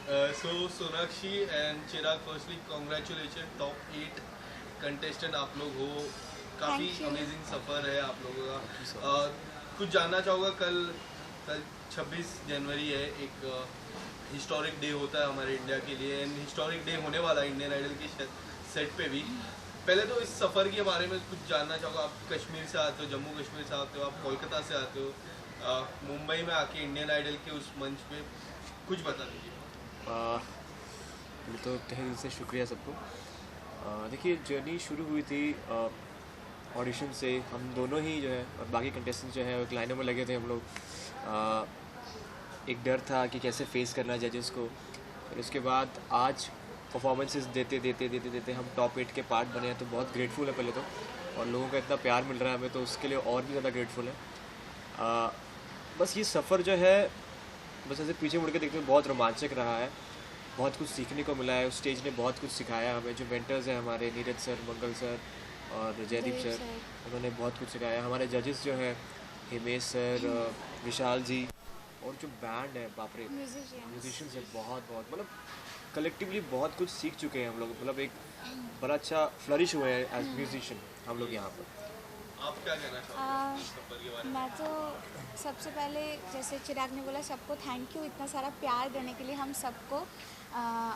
So Sonakshi and Chirag, firstly congratulations, top 8 contestant आप लोग हो। काफ़ी Thank you. अमेजिंग सफ़र है आप लोगों you so का। कुछ जानना चाहूँगा, कल 26 जनवरी है, एक हिस्टोरिक डे होता है हमारे इंडिया के लिए, एंड हिस्टोरिक डे होने वाला है इंडियन आइडल के सेट पे भी। पहले तो इस सफ़र के बारे में कुछ जानना चाहूँगा। आप कश्मीर से आते हो, जम्मू कश्मीर से आते हो, आप कोलकाता से आते हो, मुंबई में आके इंडियन आइडल के उस मंच पे कुछ बता दीजिए। पहले तो तहे दिल से शुक्रिया सबको। देखिए, जर्नी शुरू हुई थी ऑडिशन से। हम दोनों ही जो है और बाकी कंटेस्टेंट जो है एक लाइनों में लगे थे हम लोग। एक डर था कि कैसे फेस करना जजेस को। फिर उसके बाद आज परफॉर्मेंसेस देते देते देते देते हम टॉप 8 के पार्ट बने हैं, तो बहुत ग्रेटफुल है पहले तो। और लोगों का इतना प्यार मिल रहा है हमें, तो उसके लिए और भी ज़्यादा ग्रेटफुल है। बस ये सफ़र जो है, बस ऐसे पीछे मुड़ के देखते हुए बहुत रोमांचक रहा है। बहुत कुछ सीखने को मिला है। उस स्टेज ने बहुत कुछ सिखाया हमें। जो मेंटर्स हैं हमारे, नीरज सर, मंगल सर और जयदीप सर, उन्होंने बहुत कुछ सिखाया। हमारे जजेस जो हैं हिमेश सर, विशाल जी, और जो बैंड है, बाप रे, म्यूजिशियंस है, बहुत बहुत मतलब कलेक्टिवली बहुत कुछ सीख चुके हैं हम लोग। मतलब एक बड़ा अच्छा फ्लरिश हुए हैं एज म्यूजिशियन हम लोग यहाँ पर। आप क्या कहना चाहोगे इस सफ़र के बारे में? मैं तो सबसे पहले, जैसे चिराग ने बोला, सबको थैंक यू इतना सारा प्यार देने के लिए हम सबको।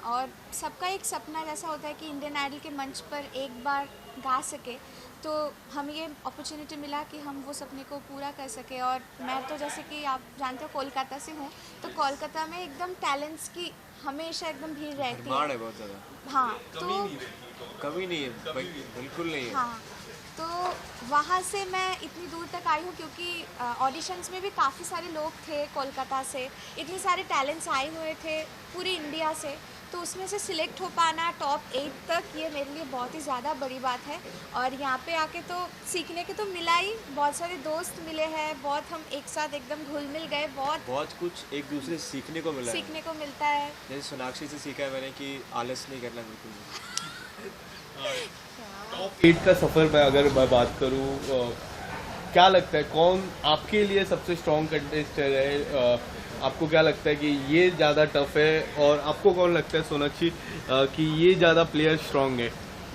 और सबका एक सपना जैसा होता है कि इंडियन आइडल के मंच पर एक बार गा सके, तो हम ये अपॉर्चुनिटी मिला कि हम वो सपने को पूरा कर सके। और मैं तो जैसे कि आप जानते हो कोलकाता से हूँ, तो कोलकाता में एकदम टैलेंट्स की हमेशा एकदम भीड़ रहती भरमार है। है बहुत ज़्यादा। हाँ, कमी तो नहीं रहती। कमी नहीं है, बिल्कुल नहीं है। हाँ, तो वहाँ से मैं इतनी दूर तक आई हूँ क्योंकि ऑडिशंस में भी काफ़ी सारे लोग थे कोलकाता से। इतने सारे टैलेंट्स आए हुए थे पूरी इंडिया से, तो उसमें से सिलेक्ट हो पाना टॉप 8 तक, ये मेरे लिए बहुत ही ज़्यादा बड़ी बात है। और यहाँ पे आके तो सीखने के तो मिला ही, बहुत सारे दोस्त मिले हैं, बहुत हम एक साथ एकदम घुल मिल गए, बहुत कुछ एक दूसरे से सीखने को मिला है। सीखने को मिलता है। जैसे सोनाक्षी से सीखा है मैंने कि आलस नहीं करना बिल्कुल भी। टॉप 8 का सफ़र में अगर मैं बात करूँ, क्या लगता है कौन आपके लिए सबसे स्ट्रॉन्ग कंटेस्टर है? आपको क्या लगता है कि ये ज़्यादा टफ है, और आपको कौन लगता है सोनाक्षी कि ये ज़्यादा प्लेयर स्ट्रॉन्ग है?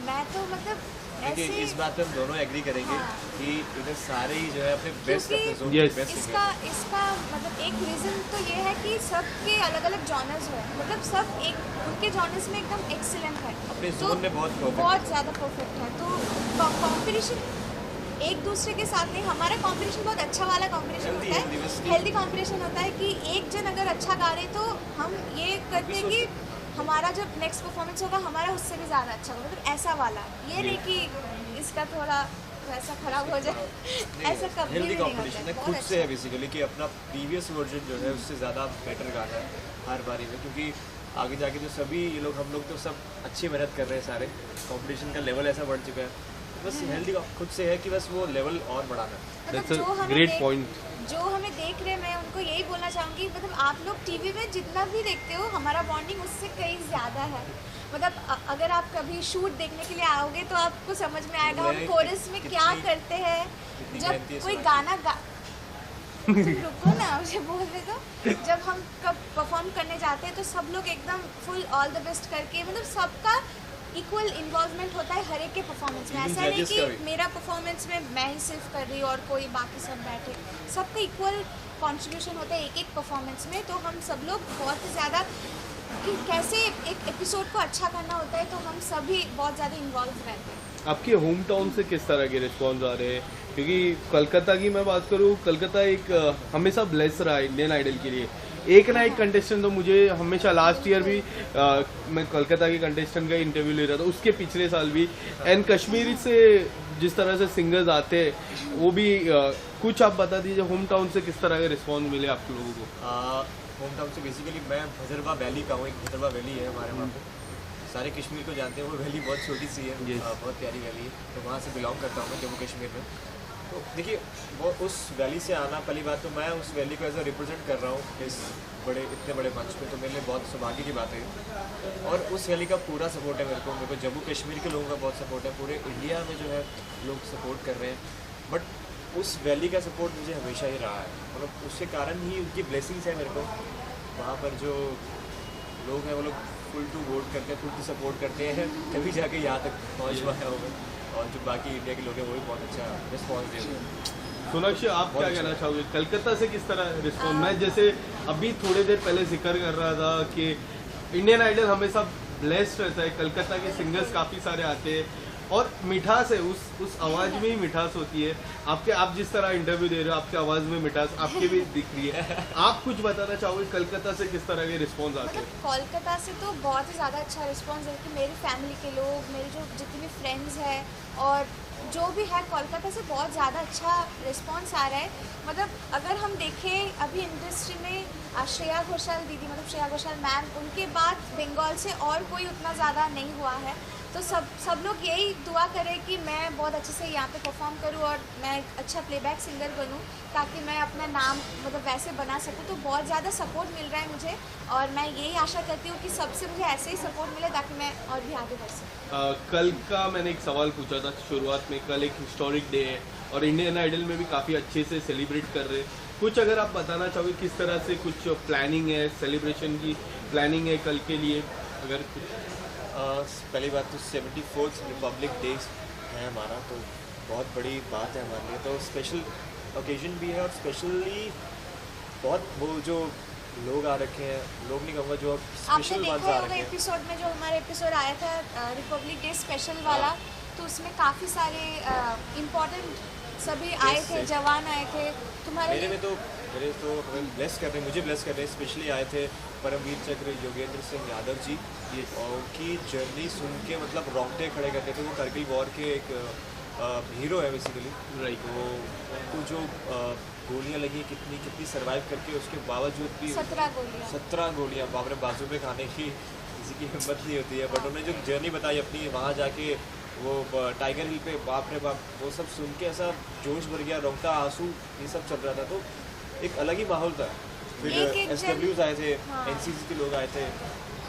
मैं तो मतलब देखिए, ऐसे, इस बात पे हम दोनों एग्री करेंगे कि इधर सारे ही जो है अपने बेस्ट, क्योंकि अपने जोन Yes. के बेस्ट इसका इसका मतलब एक रीज़न तो ये है कि सबके अलग अलग जॉनर्स हैं, मतलब सब एक उनके जॉनर्स में एकदम एक्सीलेंट है, अपने तो जोन में बहुत perfect बहुत ज़्यादा परफेक्ट है। तो कंपटीशन एक दूसरे के साथ नहीं, हमारा कंपटीशन बहुत अच्छा वाला कंपटीशन Healthy, होता healthy, best. है, हेल्दी कंपटीशन होता है कि एक जन अगर अच्छा गा रहे तो हम ये करते हैं कि हमारा जब नेक्स्ट परफॉर्मेंस होगा हमारा उससे भी ज़्यादा अच्छा होगा, मतलब ऐसा वाला। ये नहीं कि इसका थोड़ा वैसा खराब हो जाए, ऐसा कभी भी हेल्दी नहीं कॉम्पिटिशन होता है, है। खुद बहुत से है अच्छा। बेसिकली कि अपना प्रीवियस वर्जन जो है उससे ज़्यादा बेटर गाना है हर बारी में। क्योंकि आगे जाके जो सभी ये लोग, हम लोग तो सब अच्छी मेहनत कर रहे हैं सारे। कंपटीशन का लेवल ऐसा बढ़ चुका है, बस हेल्दी खुद से है कि बस वो लेवल और बढ़ाना है। मतलब That's a great point. जो हमें देख रहे हैं, मैं उनको यही बोलना चाहूँगी, मतलब आप लोग टीवी में जितना भी देखते हो, हमारा बॉन्डिंग उससे कहीं ज़्यादा है। मतलब अगर आप कभी शूट देखने के लिए आओगे तो आपको समझ में आएगा हम कोरस में क्या करते हैं। कितनी जब मेहनती है कोई सोनाक्षी। गाना गा तुम रुको ना, मुझे बोलने दो। जब हम कब परफॉर्म करने जाते हैं तो सब लोग एकदम फुल ऑल द बेस्ट करके, मतलब सबका इक्वल इन्वॉल्वमेंट होता है हर एक के परफॉर्मेंस में। Even ऐसा नहीं judges कि का भी। मेरा परफॉर्मेंस में मैं ही सिर्फ कर रही हूँ और कोई बाकी सब बैठे, सबका इक्वल कंट्रीब्यूशन होता है एक एक परफॉर्मेंस में। तो हम सब लोग बहुत ही ज़्यादा कि कैसे एक एपिसोड को अच्छा करना होता है, तो हम सभी बहुत ज़्यादा इन्वॉल्व रहते हैं। आपके होम टाउन से किस तरह के रिस्पॉन्स आ रहे हैं? क्योंकि कलकत्ता की मैं बात करूँ, कलकत्ता एक हमेशा ब्लेस रहा है इंडियन आइडल के लिए। एक ना एक कंटेस्टेंट तो मुझे हमेशा, लास्ट ईयर भी मैं कोलकाता के कंटेस्टेंट का इंटरव्यू ले रहा था, उसके पिछले साल भी, एंड कश्मीरी से जिस तरह से सिंगर्स आते हैं वो भी कुछ आप बता दीजिए होम टाउन से किस तरह के रिस्पॉन्स मिले आप लोगों को? होम टाउन से बेसिकली मैं भजरवा वैली का हूँ। एक भजरवा वैली है हमारे वहाँ पे, सारे कश्मीर को जानते हैं। वो वैली बहुत छोटी सी है, Yes. बहुत प्यारी वैली है। तो वहाँ से बिलोंग करता हूँ मैं, जम्मू कश्मीर में। तो देखिए, वो उस वैली से आना, पहली बात तो मैं उस वैली को एज अ रिप्रेजेंट कर रहा हूँ इस इतने बड़े मंच पे, तो मेरे लिए बहुत सौभाग्य की बात है। और उस वैली का पूरा सपोर्ट है मेरे को जम्मू कश्मीर के लोगों का बहुत सपोर्ट है, पूरे इंडिया में जो है लोग सपोर्ट कर रहे हैं। बट उस वैली का सपोर्ट मुझे हमेशा ही रहा है, मतलब उसके कारण ही उनकी ब्लेसिंग्स है मेरे को। वहाँ पर जो लोग हैं वो लोग फुल टू वोट करते हैं, फुल टू सपोर्ट करते हैं, तभी जाके यहाँ तक पहुँच पाया हूँ मैं। और जो बाकी इंडिया के लोग हैं वो भी बहुत अच्छा रिस्पॉन्स दे रहे हैं। सोनाक्षी, आप क्या कहना चाहोगे कलकत्ता से किस तरह रिस्पॉन्स? मैं जैसे अभी थोड़ी देर पहले जिक्र कर रहा था कि इंडियन आइडल हमेशा ब्लेस्ड रहता है, कलकत्ता के सिंगर्स काफ़ी सारे आते हैं और मिठास है, उस आवाज़ में ही मिठास होती है। आप जिस तरह इंटरव्यू दे रहे हो, आपकी आवाज़ में मिठास आपके भी दिख रही है। आप कुछ बताना चाहोगे कलकत्ता से किस तरह के रिस्पॉन्स आते हैं? मतलब कोलकाता से तो बहुत ही ज़्यादा अच्छा रिस्पॉन्स है कि मेरी फैमिली के लोग, मेरे जो जितने भी फ्रेंड्स हैं और जो भी है, कोलकाता से बहुत ज़्यादा अच्छा रिस्पॉन्स आ रहा है। मतलब अगर हम देखें अभी इंडस्ट्री में श्रेया घोषाल दीदी, मतलब श्रेया घोषाल मैम, उनके बाद बंगाल से और कोई उतना ज़्यादा नहीं हुआ है। तो सब लोग यही दुआ करें कि मैं बहुत अच्छे से यहाँ पे परफॉर्म करूँ और मैं एक अच्छा प्लेबैक सिंगर बनूँ, ताकि मैं अपना नाम मतलब वैसे बना सकूँ। तो बहुत ज़्यादा सपोर्ट मिल रहा है मुझे और मैं यही आशा करती हूँ कि सबसे मुझे ऐसे ही सपोर्ट मिले ताकि मैं और भी आगे बढ़ सकूँ। कल का मैंने एक सवाल पूछा था शुरुआत में, कल एक हिस्टोरिक डे है और इंडियन आइडल में भी काफ़ी अच्छे से सेलिब्रेट कर रहे हैं। कुछ अगर आप बताना चाहोगे किस तरह से कुछ प्लानिंग है, सेलिब्रेशन की प्लानिंग है कल के लिए, अगर कुछ? पहली बात तो 74th रिपब्लिक डे है हमारा, तो बहुत बड़ी बात है हमारे लिए, तो स्पेशल ओकेजन भी है और स्पेशली बहुत वो जो लोग आ रखे हैं, लोग नहीं कहूँगा, जो आपने स्पेशल देखा वंस आ होगा रखे हैं। एपिसोड में, जो हमारा एपिसोड आया था रिपब्लिक डे स्पेशल वाला, तो उसमें काफ़ी सारे इम्पोर्टेंट सभी आए थे, yes. जवान आए थे तुम्हारे मेरे तो हमें ब्लेस कर रहे हैं, मुझे ब्लेस कर रहे हैं। स्पेशली आए थे परमवीर चक्र योगेंद्र सिंह यादव जी, और उनकी जर्नी सुन के मतलब रोंगटे खड़े करते थे। वो करगिल वॉर के एक हीरो है बेसिकली, राइट। वो उनको जो गोलियां लगी, कितनी सर्वाइव करके, उसके बावजूद भी 17 गोलियां बाप रे बाजू में खाने की किसी की हिम्मत नहीं होती है। बट उन्होंने जो जर्नी बताई अपनी, वहाँ जाके वो टाइगर हिल पे, बाप रे बाप, वो सब सुन के ऐसा जोश भर गया, रोंगटा आंसू ये सब चल रहा था। तो एक अलग ही माहौल था। फिर SWs आए थे, NCC के लोग आए थे,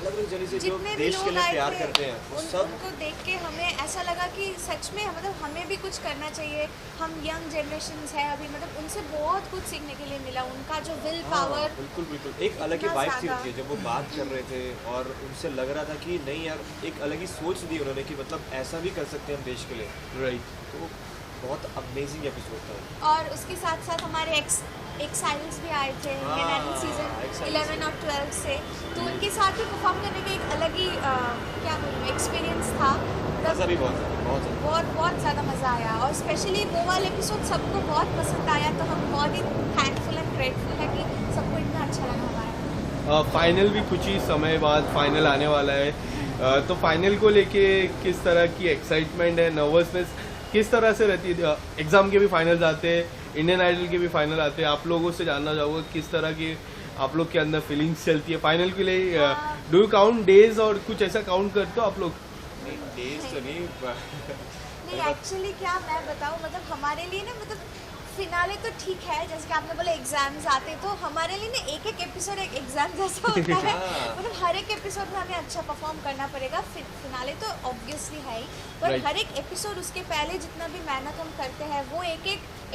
अलग अलग जगह से जो देश के लिए प्यार करते हैं, वो सब उनको देख के हमें ऐसा लगा कि सच में मतलब हमें भी कुछ करना चाहिए। हम यंग जनरेशंस है अभी, मतलब उनसे बहुत कुछ सीखने के लिए मिला। उनका जो विल पावर, बिल्कुल एक अलग ही वाइब थी उनकी जब वो बात कर रहे थे, और उनसे लग रहा था कि नहीं यार, एक अलग ही सोच दी उन्होंने कि मतलब ऐसा भी कर सकते हैं हम देश के लिए, राइट। तो बहुत अमेजिंग एपिसोड था। और उसके साथ साथ हमारे एक्साइल्स भी आए थे इंडियन आइडल सीजन 11 और 12 से, तो उनके साथ भी परफॉर्म करने का एक अलग ही क्या बोलूँ एक्सपीरियंस था। मज़ा भी बहुत ज़्यादा मज़ा आया, और स्पेशली वो वाला एपिसोड सबको बहुत पसंद आया। तो हम बहुत ही थैंकफुल एंड ग्रेटफुल है कि सबको इतना अच्छा लगा हमारा। फाइनल भी कुछ ही समय बाद फाइनल आने वाला है, तो फाइनल को लेके किस तरह की एक्साइटमेंट है, नर्वसनेस किस तरह से रहती है? एग्ज़ाम के भी फाइनल्स आते हैं, इंडियन आइडल के भी फाइनल आते हैं, आप लोगों से जानना चाहोगे किस तरह की आप लोग के अंदर फीलिंग्स चलती है फाइनल के लिए? डू यू काउंट डेज और कुछ ऐसा काउंट करते हो आप लोग? डेज तो नहीं एक्चुअली क्या मैं बताऊँ, मतलब हमारे लिए ना, मतलब फिनाले तो ठीक है, जैसे कि आपने बोला एग्जाम्स आते, तो हमारे लिए ना एक एपिसोड एक एग्जाम जैसा होता है। मतलब हर एक एपिसोड में हमें अच्छा परफॉर्म करना पड़ेगा। फिनाले तो ऑब्वियसली है ही, पर हर एक एपिसोड उसके पहले जितना भी मेहनत हम करते हैं, वो एक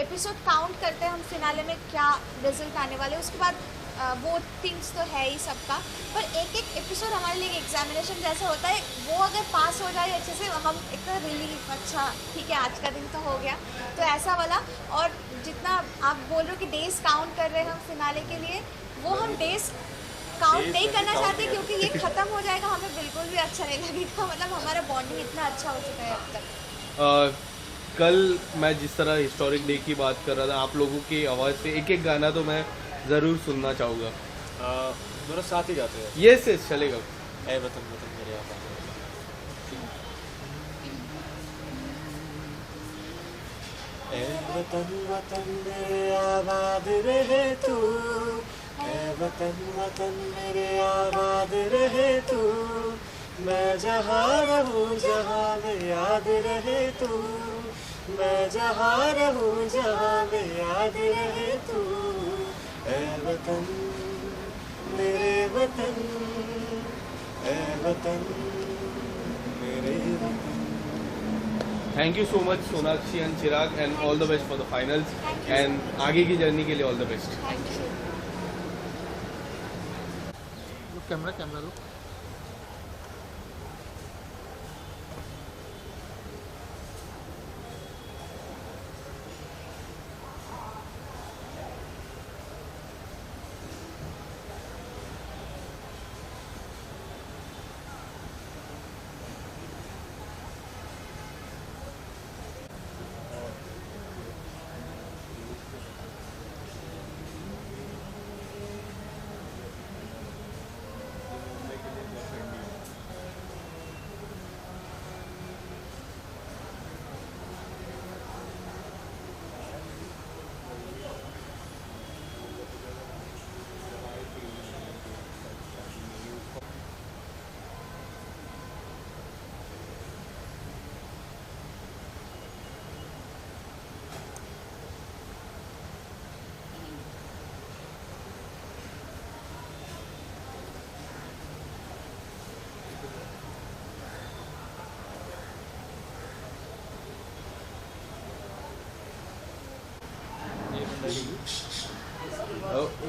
एपिसोड काउंट करते हैं हम फिनाले में क्या रिजल्ट आने वाले। उसके बाद वो थिंग्स तो है ही सबका, पर एक एपिसोड हमारे लिए एग्जामिनेशन जैसा होता है। वो अगर पास हो जाए अच्छे से, हम इतना रिलीफ, अच्छा ठीक है आज का दिन तो हो गया, तो ऐसा वाला। और जितना आप बोल रहे हो कि डेज काउंट कर रहे हैं हम फिनाले के लिए, वो हम डेज काउंट नहीं करना चाहते, क्योंकि ये ख़त्म हो जाएगा, हमें बिल्कुल भी अच्छा नहीं लगेगा। मतलब हमारा बॉन्डिंग इतना अच्छा हो चुका है अब तक। कल मैं जिस तरह हिस्टोरिक डे की बात कर रहा था, आप लोगों की आवाज़ से एक गाना तो मैं ज़रूर सुनना चाहूँगा। दोनों साथ ही जाते हैं। यस चलेगा। ऐ वतन वतन मेरे आबाद, ऐ वतन वतन मेरे आबाद रहे तू, ऐ वतन वतन मेरे आबाद रहे तू, मैं जहाँ रहूँ जहाँ में याद रहे तू, मैं जहाँ रहूँ जहाँ में याद रहे तू, ऐ वतन मेरे वतन, ऐ वतन मेरे वतन। Thank you so much Sonakshi and Chirag, and all the best for the finals, and आगे की जर्नी के लिए all the best. Thank you. Camera low.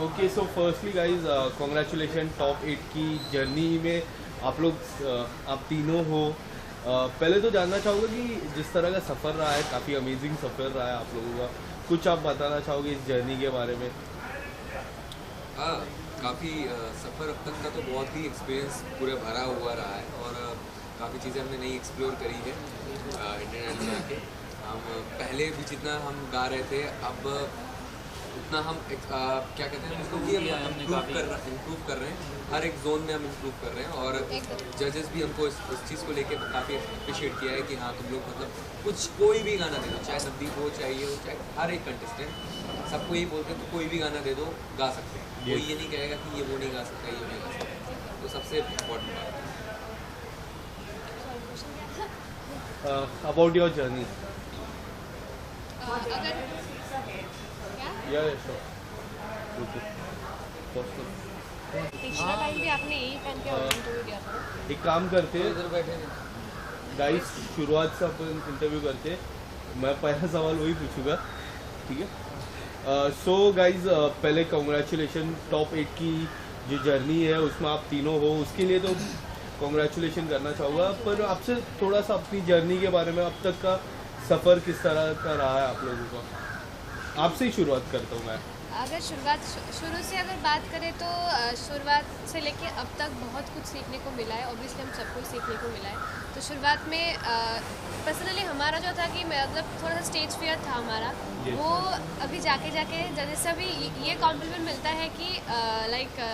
Okay, so firstly guys congratulation top 8 की जर्नी में आप लोग आप तीनों हो। पहले तो जानना चाहूँगा कि जिस तरह का सफ़र रहा है, काफ़ी अमेजिंग सफ़र रहा है आप लोगों का, कुछ आप बताना चाहोगे इस जर्नी के बारे में? हाँ, काफ़ी सफ़र अब तक का तो बहुत ही एक्सपीरियंस पूरे भरा हुआ रहा है और काफ़ी चीज़ें हमने नई एक्सप्लोर करी है इंडियन आइडल में आके। हम पहले भी जितना हम गा रहे थे, अब उतना हम क्या कहते हैं उसको कि हम इम्प्रूव कर रहे हैं, हर एक जोन में हम इम्प्रूव कर रहे हैं। और जजेस भी हमको इस चीज़ को लेकर काफ़ी अप्रिशिएट किया है कि हाँ तुम लोग मतलब कुछ कोई भी गाना दे दो, चाहे नवदीप हो, चाहे ये हो, चाहे हर एक कंटेस्टेंट, सबको यही बोलते हैं तो कोई भी गाना दे दो, गा सकते हैं। कोई ये नहीं कहेगा कि ये वो नहीं गा सकता, ये नहीं गा सकता। तो सबसे इम्पोर्टेंट बात अबाउट योर जर्नी। अगर या पिछला टाइम भी आपने यही पहन के इंटरव्यू दिया था। एक काम करते हैं इधर बैठे गाइस, शुरुआत से अपन इंटरव्यू करते हैं। मैं पहला सवाल वही पूछूंगा, ठीक है? सो गाइस, पहले कॉन्ग्रेचुलेशन टॉप 8 की जो जर्नी है उसमें आप तीनों हो, उसके लिए तो कॉन्ग्रेचुलेशन करना चाहूँगा। पर आपसे थोड़ा सा अपनी जर्नी के बारे में, अब तक का सफ़र किस तरह का रहा है आप लोगों का? आपसे ही शुरुआत करता हूँ मैं। अगर शुरू से अगर बात करें तो शुरुआत से लेके अब तक बहुत कुछ सीखने को मिला है। ऑब्वियसली हम सबको सीखने को मिला है। तो शुरुआत में पर्सनली हमारा जो था कि मतलब थोड़ा सा स्टेज फियर था हमारा, वो अभी जाके जैसे से अभी ये कॉम्प्लीमेंट मिलता है कि लाइक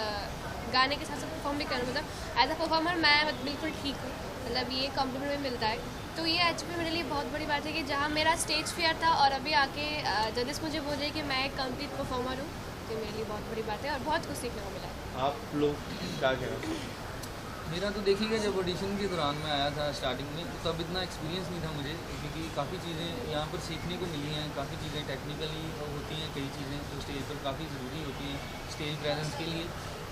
गाने के साथ साथ परफॉर्म भी करना, मतलब एज अ परफॉर्मर मैं बिल्कुल ठीक हूँ, मतलब ये कॉम्प्लीमेंट भी मिलता है। तो ये एक्चुअली मेरे लिए बहुत बड़ी बात है कि जहाँ मेरा स्टेज फियर था और अभी आके जजेस मुझे बोल रहे हैं कि मैं एक कंप्लीट परफॉर्मर हूँ, तो मेरे लिए बहुत बड़ी बात है और बहुत कुछ सीखने को मिला है। आप लोग क्या कह रहे हैं? मेरा तो देखिएगा, जब ऑडिशन के दौरान में आया था स्टार्टिंग में, तो तब इतना एक्सपीरियंस नहीं था मुझे, क्योंकि काफ़ी चीज़ें यहाँ पर सीखने को मिली हैं। काफ़ी चीज़ें टेक्निकली होती हैं, कई चीज़ें जो स्टेज पर काफ़ी ज़रूरी होती हैं स्टेज प्रेजेंस के लिए,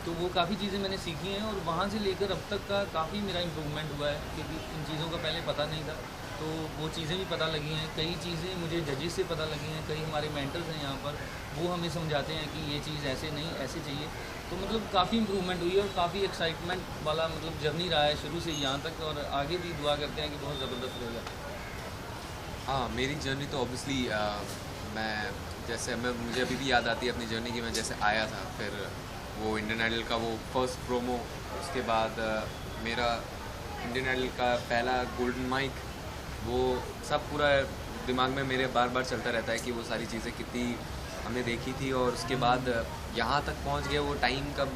तो वो काफ़ी चीज़ें मैंने सीखी हैं। और वहाँ से लेकर अब तक का काफ़ी मेरा इम्प्रूवमेंट हुआ है, क्योंकि इन चीज़ों का पहले पता नहीं था, तो वो चीज़ें भी पता लगी हैं। कई चीज़ें मुझे जजेस से पता लगी हैं, कई हमारे मेंटर्स हैं यहाँ पर, वो हमें समझाते हैं कि ये चीज़ ऐसे नहीं, ऐसे चाहिए। तो मतलब काफ़ी इम्प्रूवमेंट हुई है और काफ़ी एक्साइटमेंट वाला मतलब जर्नी रहा है शुरू से यहाँ तक, और आगे भी दुआ करते हैं कि बहुत ज़बरदस्त रहेगा। हाँ, मेरी जर्नी तो ऑब्वियसली मुझे अभी भी याद आती है अपनी जर्नी की। मैं जैसे आया था, फिर वो इंडियन आइडल का वो फर्स्ट प्रोमो, उसके बाद मेरा इंडियन आइडल का पहला गोल्डन माइक, वो सब पूरा दिमाग में मेरे बार बार चलता रहता है कि वो सारी चीज़ें कितनी हमने देखी थी, और उसके बाद यहाँ तक पहुँच गया। वो टाइम कब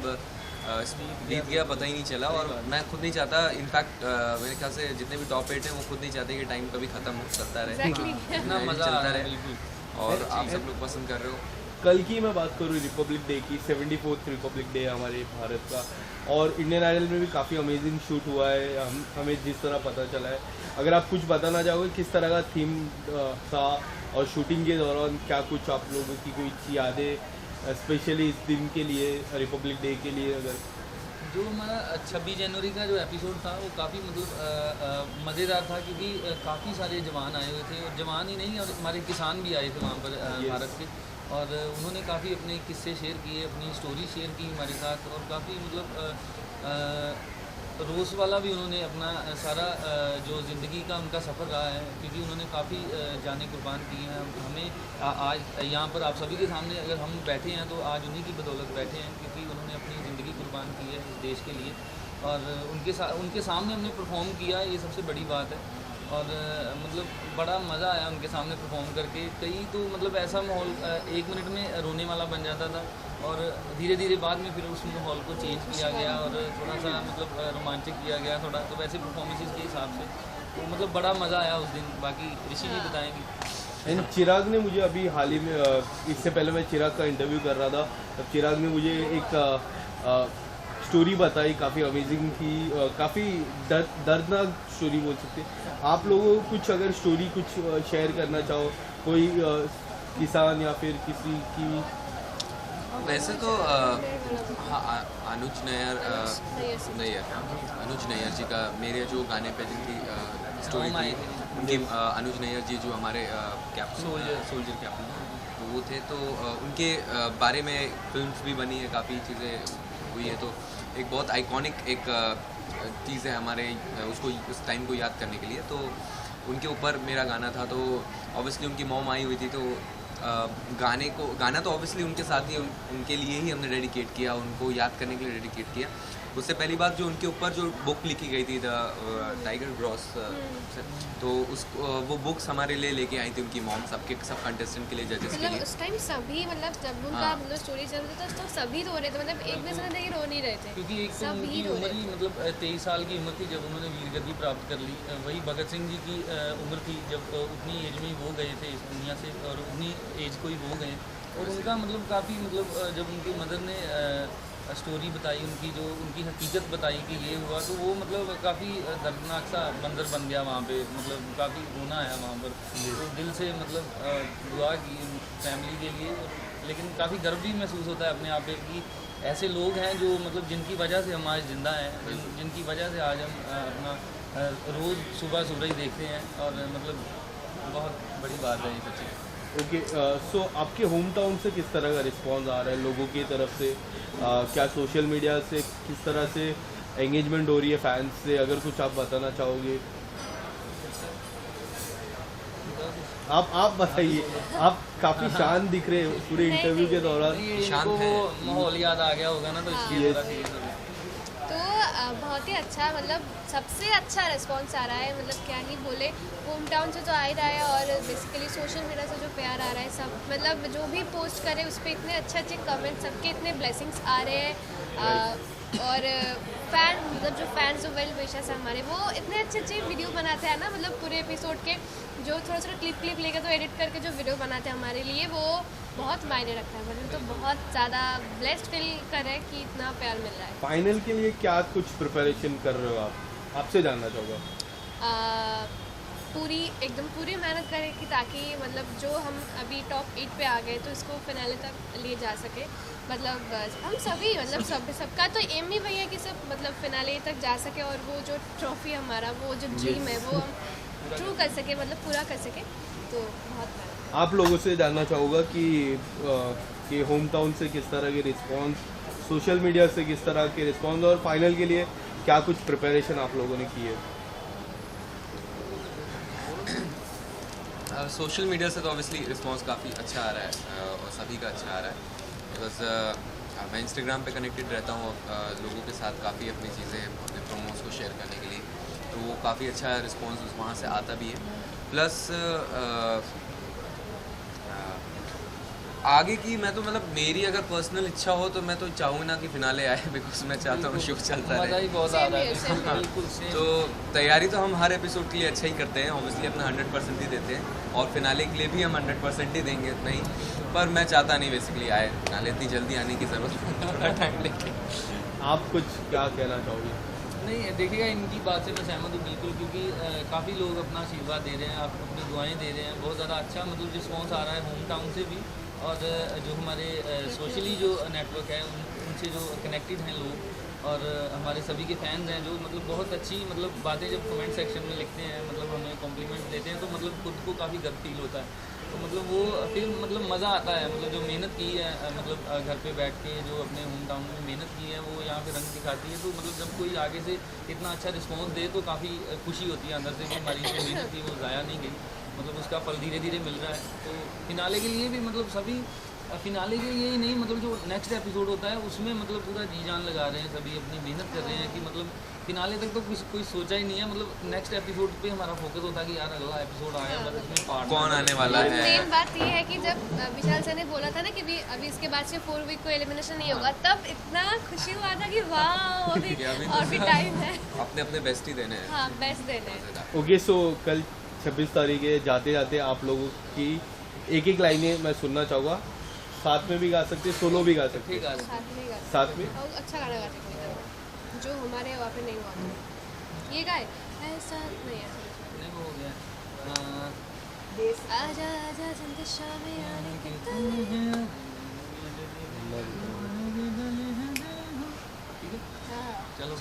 बीत गया पता ही नहीं चला, और मैं खुद नहीं चाहता, इनफैक्ट मेरे ख्याल से जितने भी टॉप 8 हैं वो खुद नहीं चाहते कि टाइम कभी ख़त्म चलता रहे, इतना मज़ा चलता है रहे, बिल्कुल। और आप सब लोग पसंद कर रहे हो। कल की मैं बात करूँ रिपब्लिक डे की, 74th रिपब्लिक डे हमारे भारत का, और इंडियन आइडल में भी काफ़ी अमेजिंग शूट हुआ है, हमें जिस तरह पता चला है। अगर आप कुछ बताना चाहोगे किस तरह का थीम था, और शूटिंग के दौरान क्या कुछ आप लोगों की कोई यादें स्पेशली इस दिन के लिए, रिपब्लिक डे के लिए? अगर जो हमारा 26 जनवरी का जो एपिसोड था वो काफ़ी मतलब मज़ेदार था, क्योंकि काफ़ी सारे जवान आए हुए थे, और जवान ही नहीं और हमारे किसान भी आए थे वहाँ पर भारत के, और उन्होंने काफ़ी अपने किस्से शेयर किए, अपनी स्टोरी शेयर की हमारे साथ, और काफ़ी मतलब रोज़ वाला भी उन्होंने अपना सारा जो ज़िंदगी का उनका सफ़र रहा है, क्योंकि उन्होंने काफ़ी जाने कुर्बान की हैं। हमें आज यहाँ पर आप सभी के सामने अगर हम बैठे हैं तो आज उन्हीं की बदौलत बैठे हैं, क्योंकि उन्होंने अपनी ज़िंदगी कुर्बान की है इस देश के लिए, और उनके सामने हमने परफॉर्म किया, ये सबसे बड़ी बात है। और मतलब बड़ा मज़ा आया उनके सामने परफॉर्म करके। कई तो मतलब ऐसा माहौल 1 मिनट में रोने वाला बन जाता था, और धीरे धीरे बाद में फिर उस माहौल को चेंज किया गया और थोड़ा सा मतलब रोमांचक किया गया थोड़ा, तो वैसे परफॉर्मेंसेस के हिसाब से तो मतलब बड़ा मज़ा आया उस दिन। बाकी ऋषि जी बताएंगे। एंड चिराग ने मुझे अभी हाल ही में इससे पहले मैं चिराग का इंटरव्यू कर रहा था, तब चिराग ने मुझे एक स्टोरी बताई, काफ़ी अमेजिंग थी, काफ़ी दर्दनाक स्टोरी बोल सकते हैं। आप लोगों को कुछ अगर स्टोरी कुछ शेयर करना चाहो, कोई किसान या फिर किसी की। वैसे तो अनुज नैयर जी का मेरे जो गाने पे जिनकी स्टोरी थी उनकी, अनुज नैयर जी जो हमारे कैप्टन सोल्जर कैप्टन तो वो थे, तो उनके बारे में फिल्म्स भी बनी है, काफ़ी चीज़ें हुई है। तो एक बहुत आइकॉनिक एक चीज़ है हमारे उसको उस टाइम को याद करने के लिए। तो उनके ऊपर मेरा गाना था, तो ऑब्वियसली उनकी मॉम आई हुई थी, तो गाना तो ऑब्वियसली उनके साथ ही उनके लिए ही हमने डेडिकेट किया, उनको याद करने के लिए डेडिकेट किया। उससे पहली बात जो उनके ऊपर जो बुक लिखी गई थी द टाइगर ग्रॉस, तो वो बुक्स हमारे लिए लेके आई थी उनकी मॉम, सब कंटेस्टेंट के लिए, जजेस के लिए। उस टाइम सभी मतलब जब उनका मतलब स्टोरी चल रही थी तो सभी रो रहे थे, मतलब एक भी से नहीं रो नहीं रहे थे, क्योंकि एक तो उनकी उम्र ही मतलब 23 साल की उम्र थी जब उन्होंने वीर गति प्राप्त कर ली। वही भगत सिंह जी की उम्र थी जब उतनी एज में वो गए थे इस दुनिया से, और उतनी एज को ही वो गए। और उनका मतलब काफ़ी मतलब जब उनकी मदर ने स्टोरी बताई, उनकी जो उनकी हकीकत बताई कि ये हुआ, तो वो मतलब काफ़ी दर्दनाक सा मंजर बन गया वहाँ पे, मतलब काफ़ी रोना आया वहाँ पर। तो दिल से मतलब दुआ की फैमिली के लिए, लेकिन काफ़ी गर्व भी महसूस होता है अपने आप पे कि ऐसे लोग हैं जो मतलब जिनकी वजह से हम आज ज़िंदा हैं, जिनकी वजह से आज हम अपना रोज़ सुबह सूरज देखते हैं, और मतलब बहुत बड़ी बात है ये सच्ची। ओके, सो आपके होम टाउन से किस तरह का रिस्पांस आ रहा है लोगों की तरफ से? क्या सोशल मीडिया से किस तरह से एंगेजमेंट हो रही है फैंस से? अगर कुछ आप बताना चाहोगे आप बताइए। आप काफ़ी शांत दिख रहे हैं पूरे इंटरव्यू के दौरान। शांत है, माहौल याद आ गया होगा ना, तो इसलिए तो बहुत ही अच्छा, मतलब सबसे अच्छा रिस्पांस आ रहा है, मतलब क्या ही बोले, होम टाउन से तो आ ही रहा है, और बेसिकली सोशल मीडिया से जो प्यार आ रहा है, सब मतलब जो भी पोस्ट करे उस पर इतने अच्छे कमेंट, सबके इतने ब्लेसिंग्स आ रहे हैं। और फैन मतलब जो फैंस जो वेल विशर्स हैं हमारे, वो इतने अच्छे वीडियो बनाते हैं ना, मतलब पूरे एपिसोड के जो थोड़ा क्लिप लेकर तो एडिट करके जो वीडियो बनाते हैं हमारे लिए, वो बहुत मायने रखता है। मतलब तो बहुत ज़्यादा ब्लेस्ड फील कर रहे हैं कि इतना प्यार मिल रहा है। फाइनल के लिए क्या कुछ प्रिपरेशन कर रहे हो आप? आपसे जानना चाहूँगा। एकदम पूरी मेहनत करें कि ताकि मतलब जो हम अभी टॉप 8 पे आ गए तो इसको फिनाले तक ले जा सके। मतलब हम सभी मतलब सबका तो एम ही वही है कि सब मतलब फिनाले तक जा सके, और वो जो ट्रॉफी हमारा, वो जो ड्रीम है वो हम ट्रू कर सके, मतलब पूरा कर सके। तो बहुत आप लोगों से जानना चाहूँगा कि होम टाउन से किस तरह के रिस्पांस, सोशल मीडिया से किस तरह के रिस्पांस, और फाइनल के लिए क्या कुछ प्रिपरेशन आप लोगों ने की है? सोशल मीडिया से तो ऑब्वियसली रिस्पांस काफ़ी अच्छा आ रहा है, और सभी का अच्छा आ रहा है, बिकॉज मैं इंस्टाग्राम पे कनेक्टेड रहता हूँ लोगों के साथ, काफ़ी अपनी चीज़ें अपने प्रोमोस को शेयर करने के लिए, तो वो काफ़ी अच्छा रिस्पांस वहाँ से आता भी है। प्लस आगे की मैं तो मतलब मेरी अगर पर्सनल इच्छा हो तो मैं तो चाहूँ ना कि फिनाले आए, बिकॉज मैं चाहता हूँ शो चलता रहे। बहुत आ रहा है। तो तैयारी तो हम हर एपिसोड के लिए अच्छा ही करते हैं, ऑब्वियसली अपना 100% ही देते हैं, और फिनाले के लिए भी हम 100% ही देंगे, नहीं पर मैं चाहता नहीं बेसिकली आए फिनाले, इतनी जल्दी आने की ज़रूरत नहीं, थोड़ा टाइम लेके। आप कुछ क्या कहना चाहोगे? नहीं, देखिएगा इनकी बात से मैं सहमत हूँ बिल्कुल, क्योंकि काफ़ी लोग अपना आशीर्वाद दे रहे हैं, आप अपनी दुआएं दे रहे हैं, बहुत ज़्यादा अच्छा मतलब रिस्पॉन्स आ रहा है होम टाउन से भी, और जो हमारे सोशली जो नेटवर्क है उनसे जो कनेक्टेड हैं लोग, और हमारे सभी के फैंस हैं जो मतलब बहुत अच्छी मतलब बातें जब कमेंट सेक्शन में लिखते हैं, मतलब हमें कॉम्प्लीमेंट देते हैं, तो मतलब खुद को काफ़ी गर्व फील होता है। तो मतलब वो फिर मतलब मज़ा आता है, मतलब जो मेहनत की है मतलब घर पे बैठ के जो अपने होम टाउन में मेहनत की है वो यहाँ पे रंग दिखाती है। तो मतलब जब कोई आगे से इतना अच्छा रिस्पॉन्स दे तो काफ़ी खुशी होती है अंदर से कि हमारी जो मेहनत थी वो ज़ाया नहीं गई, मतलब उसका फल धीरे धीरे मिल रहा है। तो फिनाले के लिए भी मतलब सभी फिनाले के लिए ही नहीं, मतलब जो नेक्स्ट एपिसोड होता है उसमें मतलब पूरा जी जान लगा रहे हैं, सभी अपनी मेहनत कर रहे हैं कि मतलब फिनाले तक तो कोई सोचा ही नहीं है, मतलब नेक्स्ट एपिसोड पे हमारा फोकस होता है कि यार अगला एपिसोड आया बस इसमें पार्ट कौन आने वाला है। मेन बात ये है कि जब विशाल सर ने बोला था ना कि अभी इसके बाद से 4 वीक को एलिमिनेशन नहीं होगा, तब इतना खुशी हुआ था कि वाह अभी और भी टाइम है, अपने अपने बेस्ट ही देने हैं। हाँ बेस्ट देने हैं। ओके, सो कल 26 तारीख है, जाते जाते आप लोगों की एक एक लाइनें मैं सुनना चाहूँगा। साथ में भी गा सकते, सोलो भी गा सकते, ठीक है। साथ में ही गाते साथ में। और अच्छा गाना गाते हैं जो हमारे वहाँ पे नहीं हुआ। ये गाए ऐसा नहीं है, नहीं वो हो गया आजा आजा जिंद शाम आने के तले। हाँ। चलो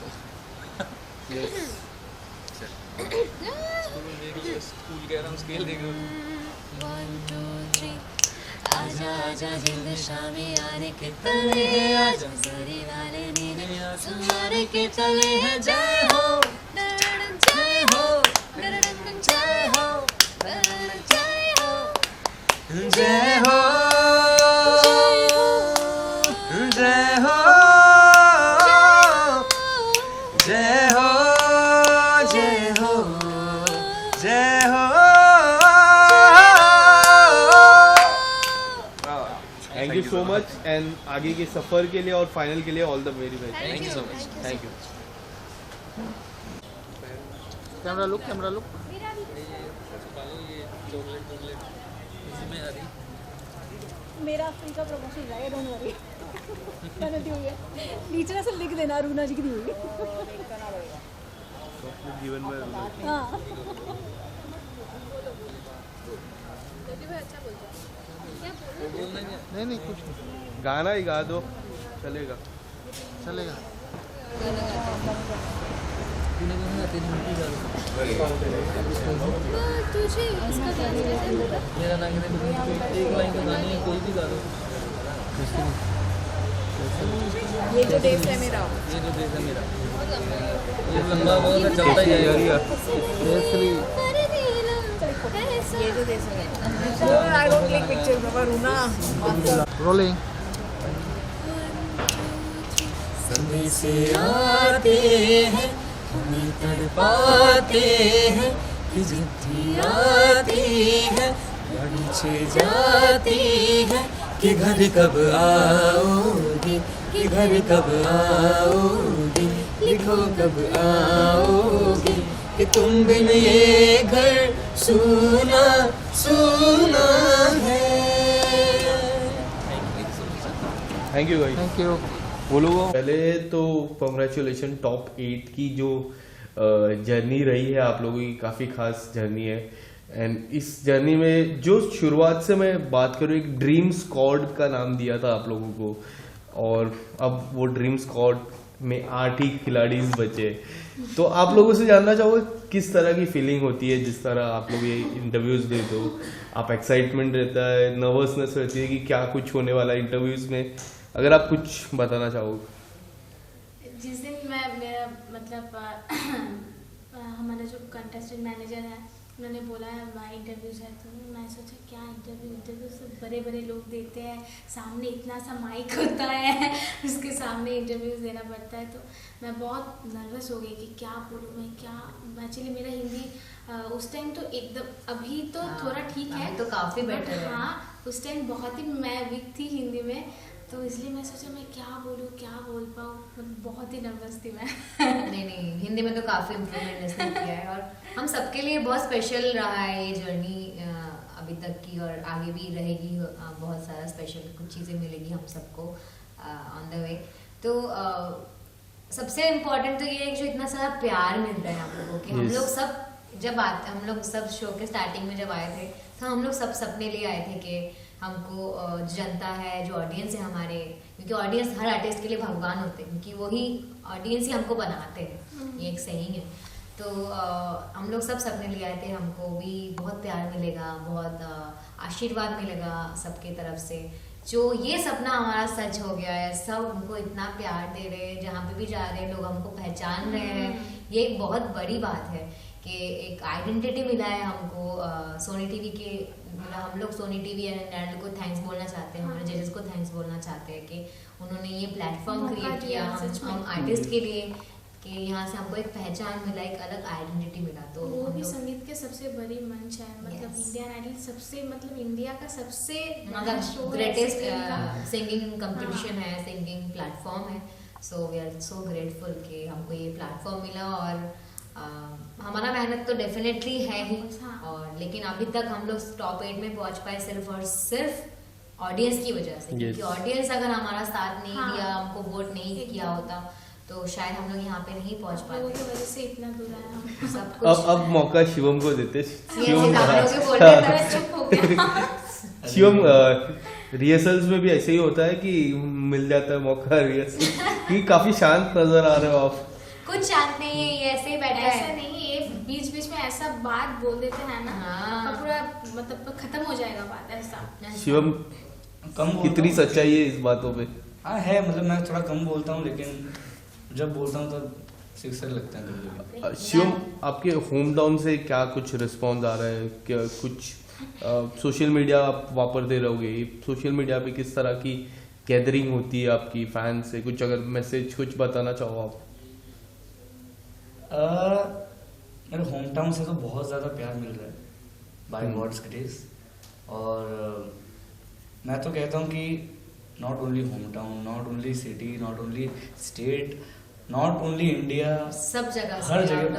स्कूल कह रहा हूँ, स्केल देख रहा हूँ। 1 2 3 आजा आजा जिंद शाम आने के तले, आजा सरी वाले नीले सुनाने के चले हैं। जय हो डरडन जय हो डरडन जय हो डरडन जय हो जय हो जय हो जय हो जय हो जय हो। Thank you so much and आगे के सफ़र के लिए और फाइनल के लिए all the very best. Thank you so much. Thank you. Camera look ये चॉकलेट इसमें आ रही। मेरा फिल्म का प्रमोशन हो जाएगा, डोंट वरी। मैंने दी हुई है, नीचे से लिख देना रूना जी की दी हुई जीवन में हाँ। नहीं कुछ नहीं, गाना ही गा दो चलेगा। चलेगा। तुझे इसका गाना मेरा नाम एक लाइन का गानी है, कोई भी गा दो। ये जो देश है मेरा, ये जो देश है मेरा, ये लंबा बहुत है, चलता ही जाएगा। ये जो देश है मेरा। I don't click picture Baba Runa. Rolling. समय से आते हैं हमें तड़पाते हैं, कि चिट्ठी आती है पीछे जाती है, कि घर कब आओगे, कि घर कब आओगे, लिखो कब आओगे, कि तुम बिन ये घर सूना सूना है। थैंक यू भाई। Thank you. बोलो। पहले तो कॉन्ग्रेचुलेशन, टॉप 8 की जो जर्नी रही है आप लोगों की, काफ़ी खास जर्नी है। एंड इस जर्नी में जो शुरुआत से मैं बात करूँ, एक ड्रीम स्क्वाड का नाम दिया था आप लोगों को, और अब वो ड्रीम स्क्वाड में 8 ही खिलाड़ी बचे। तो आप लोगों से जानना चाहोगे किस तरह की फीलिंग होती है जिस तरह आप लोग ये इंटरव्यूज देते हो। आप एक्साइटमेंट रहता है, नर्वसनेस रहती है कि क्या कुछ होने वाला है इंटरव्यूज में, अगर आप कुछ बताना चाहोगे। जिस दिन मेरा मतलब हमारा जो कंटेस्टेंट मैनेजर है उन्होंने बोला है वहाँ इंटरव्यूज़ है, तो मैं सोचा क्या इंटरव्यू सब बड़े बड़े लोग देते हैं, सामने इतना सा माइक होता है, उसके सामने इंटरव्यूज़ देना पड़ता है। तो मैं बहुत नर्वस हो गई कि क्या बोलूँ मैं, क्या। एक्चुअली मेरा हिंदी उस टाइम तो एकदम, अभी तो थोड़ा ठीक है, तो काफ़ी बेटर है। हाँ, उस टाइम बहुत ही मैं वीक थी हिंदी में, तो इसलिए मैं सोचा मैं क्या बोलूँ, क्या बोल पाऊँ, बहुत ही नर्वस थी मैं। नहीं हिंदी में तो काफ़ी इम्प्रूवमेंट इसने किया है, और हम सबके लिए बहुत स्पेशल रहा है ये जर्नी अभी तक की, और आगे भी रहेगी। बहुत सारा स्पेशल कुछ चीज़ें मिलेगी हम सबको ऑन द वे। तो सबसे इम्पोर्टेंट तो ये है कि जो इतना सारा प्यार मिल रहा है हम लोगों के। हम लोग सब जब आते, हम लोग सब शो के स्टार्टिंग में जब आए थे तो हम लोग सब सपने लिए आए थे कि हमको जनता है, जो ऑडियंस है हमारे, क्योंकि ऑडियंस हर आर्टिस्ट के लिए भगवान होते हैं, क्योंकि वही ऑडियंस ही हमको बनाते हैं, ये एक सही है। तो हम लोग सब सपने ले आए थे, हमको भी बहुत प्यार मिलेगा, बहुत आशीर्वाद मिलेगा सबके तरफ से। जो ये सपना हमारा सच हो गया है, सब हमको इतना प्यार दे रहे हैं, जहाँ पे भी जा रहे हैं लोग हमको पहचान रहे हैं, ये एक बहुत बड़ी बात है कि एक आइडेंटिटी मिला है हमको। सोनी टीवी के मतलब हम लोग सोनी टीवी एंड को थैंक्स बोलना चाहते हैं, हमारे जजेस को थैंक्स बोलना चाहते हैं कि उन्होंने ये प्लेटफॉर्म क्रिएट किया हम आर्टिस्ट के लिए, कि यहाँ से हमको एक पहचान मिला, एक अलग आइडेंटिटी मिला। तो वो भी संगीत के सबसे बड़ी मंच है, मतलब इंडियन आइडल सबसे मतलब इंडिया का सबसे ग्रेटेस्ट सिंगिंग कंपटीशन है, सिंगिंग प्लेटफॉर्म है। So we are so grateful कि हमको ये प्लेटफॉर्म मिला। और हमारा मेहनत तो डेफिनेटली है ही, और लेकिन अभी तक हम लोग टॉप 8 में पहुंच पाए सिर्फ और सिर्फ ऑडियंस की वजह से, क्योंकि ऑडियंस अगर हमारा साथ नहीं दिया, हमको वोट नहीं किया होता, तो शायद हम लोग यहाँ पे नहीं पहुँच पाते। लोगों की वजह से इतना दूर आए हम सब कुछ। अब मौका शिवम को देते। शिवम रिहर्सल्स में भी ऐसे ही होता है कि मिल जाता है मौका रिहर्सल, कि काफी शांत नजर आ रहे हो आप। कुछ शांत नहीं है, ये ऐसे ही बैठा है। ऐसा नहीं, ये बीच बीच में ऐसा बात बोल देते हैं ना, तो पूरा मतलब खत्म हो जाएगा बात ऐसा। शिवम कम कितनी सच्चाई है इस बातों पे? हाँ है, मतलब मैं थोड़ा कम बोलता हूँ, लेकिन जब बोलता हूँ तब सिक्सर लगता है कभी। शिवम, आपके होम टाउन से क्या कुछ रिस्पॉन्स आ रहा है? क्या कुछ सोशल मीडिया आप वापरते रहोगे, सोशल मीडिया पे किस तरह की गैदरिंग होती है आपकी फैन से? कुछ अगर मैसेज कुछ बताना चाहो आप। मेरे होम टाउन से तो बहुत ज़्यादा प्यार मिल रहा है बाय गॉड्स ग्रेस। और मैं तो कहता हूँ कि not only home town, not only city, not only state, not only India, सब जगह, हर जगह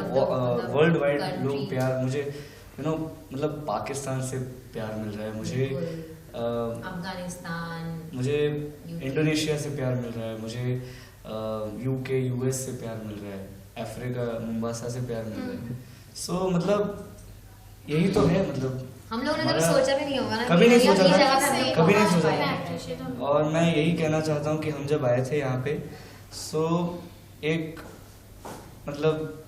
वर्ल्ड वाइड लोग प्यार मुझे मतलब पाकिस्तान से प्यार मिल रहा है मुझे, अफगानिस्तान, मुझे इंडोनेशिया से प्यार मिल रहा है मुझे, यूके यूएस से प्यार मिल रहा है, अफ्रीका मुंबासा से प्यार मिल रहा है। सो मतलब यही तो है, मतलब हम लोगों ने कभी सोचा भी नहीं होगा ना, कभी नहीं सोचा था, कभी नहीं सोचा था। और मैं यही कहना चाहता हूँ कि हम जब आए थे यहाँ पे, सो एक मतलब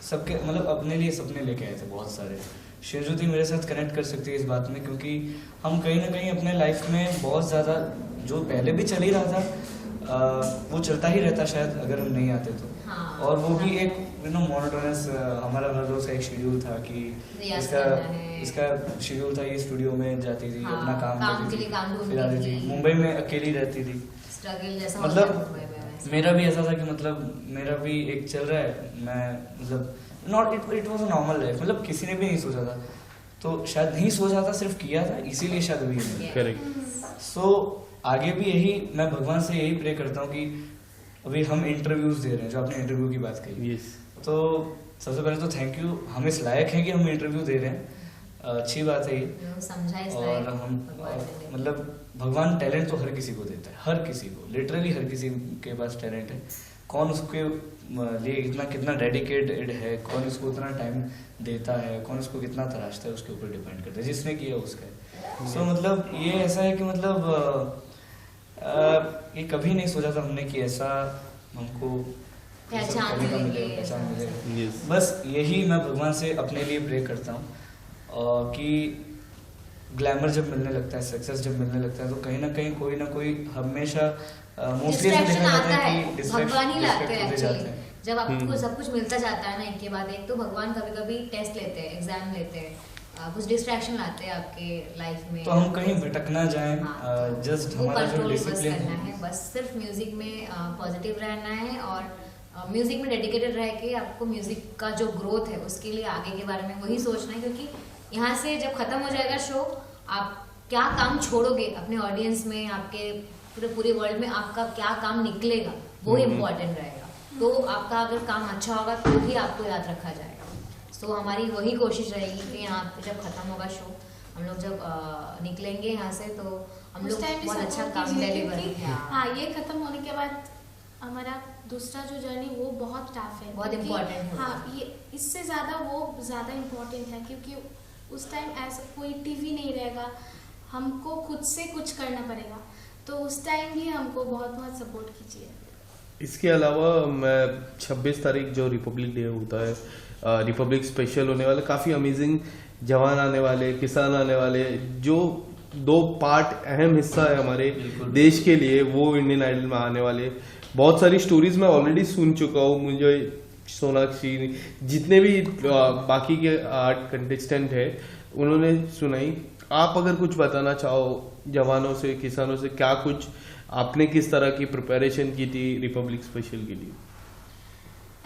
सबके मतलब अपने लिए सपने लेके आए थे बहुत सारे। शेरजुती मेरे साथ कनेक्ट कर सकती है इस बात में, क्योंकि हम कहीं ना कहीं अपने लाइफ में बहुत ज़्यादा जो पहले भी चल ही रहा था वो चलता ही रहता शायद अगर हम नहीं आते तो। और वो भी एक मोनोटोनस हमारा हर रोज का एक शेड्यूल था कि इसका शेड्यूल था, ये स्टूडियो में जाती थी, अपना काम करती थी, फिर आती थी, मुंबई में अकेली रहती थी। मतलब मेरा भी ऐसा था कि मतलब मेरा भी एक चल रहा है, मैं मतलब it was a normal life, मतलब किसी ने भी नहीं सोचा था, तो शायद नहीं सोचा था, सिर्फ किया था, इसीलिए शायद अभी करेक्ट। सो आगे भी यही मैं भगवान से यही प्रे करता हूँ कि अभी हम इंटरव्यूज दे रहे हैं, जो आपने इंटरव्यू की बात कही, तो सबसे पहले तो थैंक यू, हम इस लायक हैं कि हम इंटरव्यू दे रहे हैं, अच्छी बात है ये। और हम मतलब भगवान टैलेंट तो हर किसी को देता है, हर किसी को, लिटरली हर किसी के पास टैलेंट है। कौन उसके लिए इतना कितना डेडिकेटेड है, कौन उसको उतना टाइम देता है, कौन उसको कितना तराशता है, उसके ऊपर डिपेंड करता है, जिसने किया उसका। सो मतलब ये ऐसा है कि मतलब ये कभी नहीं सोचा था हमने कि ऐसा हमको पहचान मिलेगा। बस यही मैं भगवान से अपने लिए प्रे करता हूँ कि ग्लैमर जब मिलने लगता है, सक्सेस जब मिलने लगता है, तो कहीं ना कहीं कोई ना कोई हमेशा मोस्टली ऐसा देखा जाता है कि भगवान ही लाते हैं एक्चुअली। जब आपको सब कुछ मिलता जाता है ना एक के बाद एक, तो भगवान कभी कभी टेस्ट लेते हैं, एग्जाम लेते हैं, कुछ डिस्ट्रैक्शन लाते हैं आपके लाइफ में, तो हम कहीं भटक ना जाएं। जस्ट हमारा जो डिसिप्लिन है, बस सिर्फ म्यूजिक में पॉजिटिव रहना है, और म्यूजिक में डेडिकेटेड रह के आपको म्यूजिक का जो ग्रोथ है उसके लिए आगे के बारे में वही सोचना है, क्योंकि यहाँ से जब खत्म हो जाएगा शो, आप क्या काम छोड़ोगे अपने ऑडियंस में, आपके पूरे वर्ल्ड में आपका क्या काम निकलेगा, वो इम्पोर्टेंट रहेगा। तो आपका अगर काम अच्छा होगा तो ही आपको याद रखा जाएगा। तो हमारी वही कोशिश रहेगी कि यहाँ पे जब खत्म होगा शो, हम लोग जब निकलेंगे यहाँ से, तो हम लोग बहुत अच्छा काम डिलीवर। हाँ, ये खत्म होने के बाद हमारा दूसरा जो जर्नी वो बहुत टफ है, बहुत इम्पोर्टेंट है। हाँ, ये इससे ज़्यादा वो ज़्यादा इम्पोर्टेंट है, क्योंकि उस टाइम ऐसा कोई टीवी नहीं रहेगा, हमको खुद से कुछ करना पड़ेगा, तो उस टाइम भी हमको बहुत बहुत सपोर्ट कीजिए। इसके अलावा मैं 26 तारीख जो रिपब्लिक डे होता है, रिपब्लिक स्पेशल होने वाला, काफ़ी अमेजिंग जवान आने वाले, किसान आने वाले, जो 2 पार्ट अहम हिस्सा है हमारे देश के लिए, वो इंडियन आइडल में आने वाले। बहुत सारी स्टोरीज मैं ऑलरेडी सुन चुका हूँ। मुझे सोनाक्षी, जितने भी बाकी के 8 कंटेस्टेंट है, उन्होंने सुनाई। आप अगर कुछ बताना चाहो जवानों से, किसानों से, क्या कुछ आपने किस तरह की प्रिपरेशन की थी रिपब्लिक स्पेशल के लिए?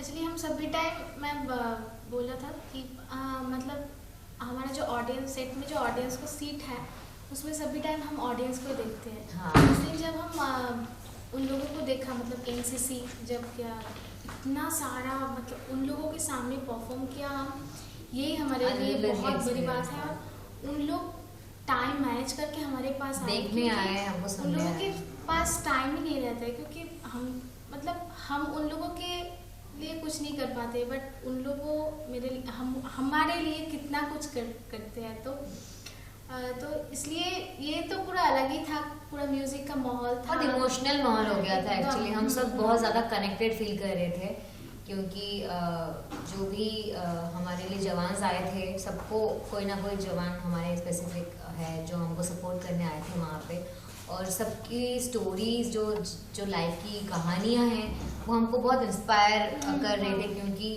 एक्चुअली हम सभी टाइम मैं बोला था कि मतलब हमारा जो ऑडियंस सेट में जो ऑडियंस को सीट है, उसमें सभी टाइम हम ऑडियंस को देखते हैं। हाँ। इसलिए जब हम उन लोगों को देखा, मतलब एनसीसी जब क्या इतना सारा मतलब उन लोगों के सामने परफॉर्म किया, हम यही हमारे लिए बहुत बड़ी बात है। और उन लोग टाइम मैनेज करके हमारे पास देखने आए, हमको उन सुनने लोगों आए। के पास टाइम ही नहीं रहता है, क्योंकि हम मतलब हम उन लोगों के लिए कुछ नहीं कर पाते, बट उन लोगों मेरे लिए हमारे लिए कितना कुछ करते हैं। तो इसलिए ये तो पूरा अलग ही था, पूरा म्यूजिक का माहौल था, बहुत इमोशनल माहौल हो गया था एक्चुअली। हम सब बहुत ज़्यादा कनेक्टेड फील कर रहे थे, क्योंकि जो भी हमारे लिए जवान आए थे, सबको कोई ना कोई जवान हमारे स्पेसिफिक है जो हमको सपोर्ट करने आए थे वहाँ पे। और सबकी स्टोरीज जो लाइफ की कहानियाँ हैं, वो हमको बहुत इंस्पायर कर रहे थे, क्योंकि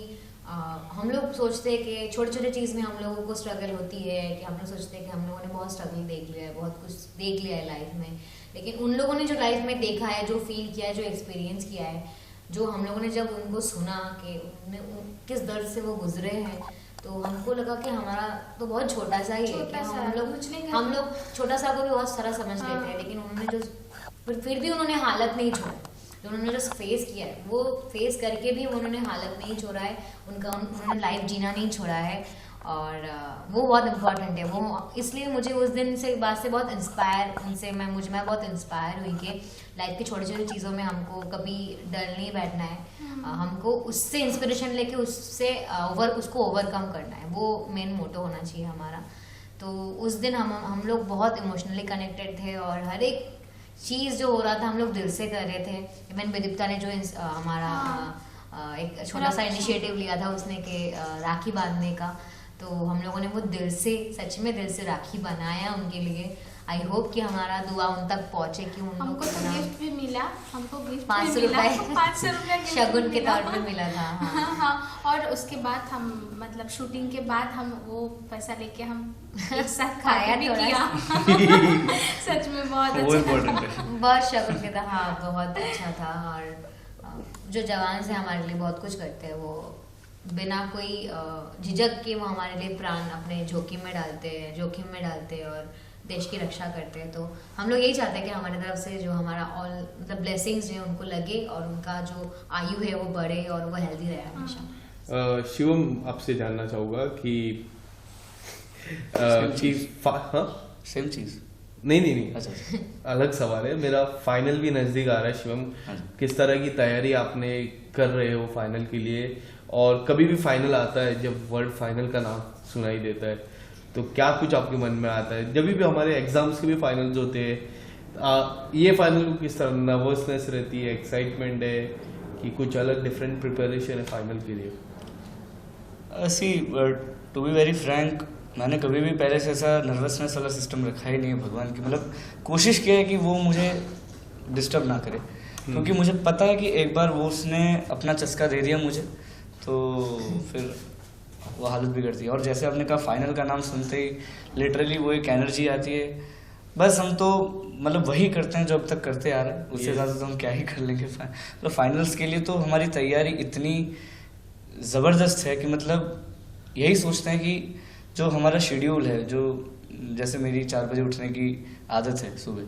हम लोग सोचते हैं कि छोटे छोटे चीज़ में हम लोगों को स्ट्रगल होती है, कि हम लोग सोचते हैं कि हम लोगों ने बहुत स्ट्रगल देख लिया है, बहुत कुछ देख लिया है लाइफ में। लेकिन उन लोगों ने जो लाइफ में देखा है, जो फील किया है, जो एक्सपीरियंस किया है, जो हम लोगों ने जब उनको सुना कि किस दर्द से वो गुजरे हैं, तो हमको लगा कि हमारा तो बहुत छोटा सा ही है, कि हम लोग छोटा सा को भी बहुत सारा समझ लेते हैं। लेकिन उन्होंने फिर भी उन्होंने हालत नहीं छोड़ा, जो उन्होंने जो फेस किया है, वो फेस करके भी उन्होंने हालत नहीं छोड़ा है, उन्होंने लाइफ जीना नहीं छोड़ा है। और वो बहुत इम्पोर्टेंट है। वो इसलिए मुझे उस दिन से बाद से बहुत इंस्पायर मैं बहुत इंस्पायर हुई कि लाइफ की छोटी छोटी चीज़ों में हमको कभी डर नहीं बैठना है, हमको उससे इंस्पिरेशन लेके उसको ओवरकम करना है। वो मेन मोटो होना चाहिए हमारा। तो उस दिन हम लोग बहुत इमोशनली कनेक्टेड थे, और हर एक चीज़ जो हो रहा था हम लोग दिल से कर रहे थे। इवन विदिप्ता ने जो हमारा एक छोटा सा इनिशिएटिव लिया था उसने कि राखी बांधने का, तो हम लोगों ने वो दिल से, सच में दिल से राखी बनाया उनके लिए। आई होप कि हमारा दुआ उन तक पहुंचे, कि हमको तो गिफ्ट भी मिला, हमको गिफ्ट 500 रुपये शगुन के तौर पे मिला था। हाँ। और उसके बाद हम मतलब शूटिंग के बाद हम वो पैसा लेके हम एक साथ खाया भी किया। सच में बहुत अच्छा, बहुत शगुन के था। हाँ, बहुत अच्छा था। और जो जवान से हमारे लिए बहुत कुछ करते हैं, वो बिना कोई झिझक के वो हमारे लिए प्राण अपने जोखिम में डालते हैं और देश की रक्षा करते हैं। तो हम लोग यही चाहते हैं कि हमारी तरफ से जो हमारा मतलब ब्लेसिंग्स हैं उनको लगे, और उनका जो आयु है वो बढ़े, और वो हेल्दी रहे हमेशा। शिवम, आपसे जानना चाहूँगा कि सेम चीज़ नहीं, अच्छा अलग सवाल है मेरा। फाइनल भी नज़दीक आ रहा है शिवम, किस तरह की तैयारी आपने कर रहे हो फाइनल के लिए? और कभी भी फाइनल आता है, जब वर्ल्ड फाइनल का नाम सुनाई देता है, तो क्या कुछ आपके मन में आता है? जब भी हमारे एग्जाम्स के भी फाइनल्स होते हैं, ये फाइनल को किस तरह नर्वसनेस रहती है, एक्साइटमेंट है, कि कुछ अलग डिफरेंट प्रिपरेशन है फाइनल के लिए? टू बी वेरी फ्रैंक, मैंने कभी भी पहले से ऐसा नर्वसनेस वाला सिस्टम रखा ही नहीं है भगवान की। मतलब कोशिश किया है कि वो मुझे डिस्टर्ब ना करे, क्योंकि मुझे पता है कि एक बार वो उसने अपना चस्का दे दिया मुझे, तो फिर वो हालत बिगड़ती है। और जैसे आपने कहा, फाइनल का नाम सुनते ही लिटरली वो एक एनर्जी आती है। बस हम तो मतलब वही करते हैं जो अब तक करते आ रहे हैं, उससे ज़्यादा तो हम क्या ही कर लेंगे। मतलब फाइनल्स के लिए तो हमारी तैयारी इतनी ज़बरदस्त है कि मतलब यही सोचते हैं कि जो हमारा शेड्यूल है, जो जैसे मेरी 4 बजे उठने की आदत है सुबह,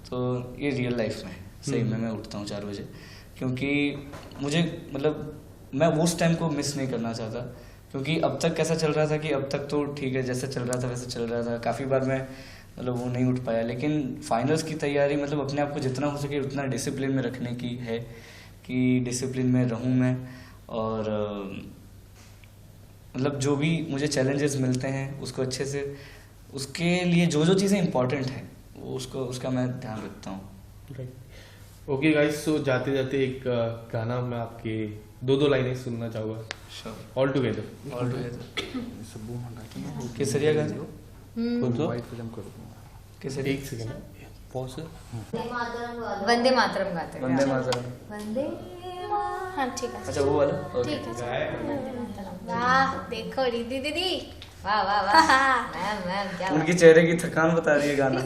तो ये रियल लाइफ में सही में मैं उठता हूँ 4 बजे, क्योंकि मुझे मतलब मैं उस टाइम को मिस नहीं करना चाहता। क्योंकि अब तक कैसा चल रहा था कि अब तक तो ठीक है, जैसे चल रहा था वैसे चल रहा था। काफ़ी बार मैं मतलब वो नहीं उठ पाया, लेकिन फाइनल्स की तैयारी मतलब अपने आप को जितना हो सके उतना डिसिप्लिन में रखने की है, कि डिसिप्लिन में रहूँ मैं। और मतलब जो भी मुझे चैलेंजेस मिलते हैं उसको अच्छे से, उसके लिए जो चीज़ें इंपॉर्टेंट हैं वो उसका मैं ध्यान रखता हूँ। ओके गाइस, सो जाते जाते एक गाना मैं आपके दो लाइनें सुनना चाहूँगा ऑल टुगेदर। केसरिया गाने कौन सा? केसरिया। एक सेकंड पॉज। वंदे मातरम गाते हैं। वंदे मातरम। वंदे हाँ ठीक है, अच्छा वो वाला ठीक है। वाह देखो रिद्धि दीदी, वाह वाह वाह मैम मैम क्या उनकी चेहरे की थकान बता रही है गाना।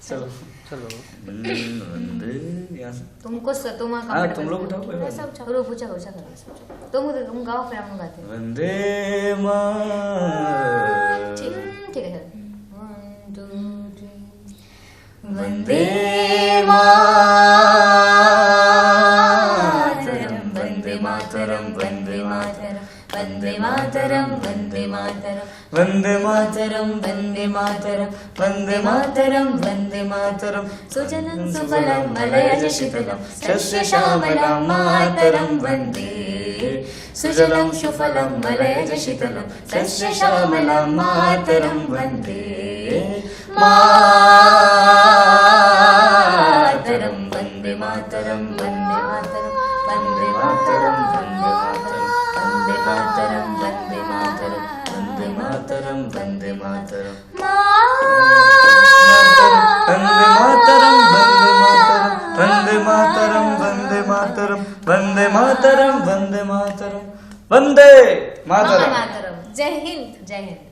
चलो चलो वंदे यहाँ से। तुमको तुम हाँ तुम लोग उठाओ कोई बात नहीं। पूछा पूछा करो तुम गाओ फिर हम गाते हैं। वंदे मातरम। ठीक है 1 2 3 वंदे मातरम वंदे मातरम वंदे मातरम वंदे मातरम वंदे मातरम वंदे मातरम वंदे मातरम वंदे मातरम वंदे मातरम सुजनं सुफलं मलयज शीतलं शस्य श्यामलं मातरं वन्दे सुजलं सुफलं मलयज शीतलं शस्य श्यामलं मातरं वन्दे मातरं वन्दे मातरं वन्दे मातरं वन्दे मातरं वन्दे मातरं वन्दे मातरं वन्दे मातरं वन्दे मातरं वंदे मातरम वंदे मातरम वंदे मातरम वंदे मातरम वंदे मातरम। जय हिंद। जय हिंद।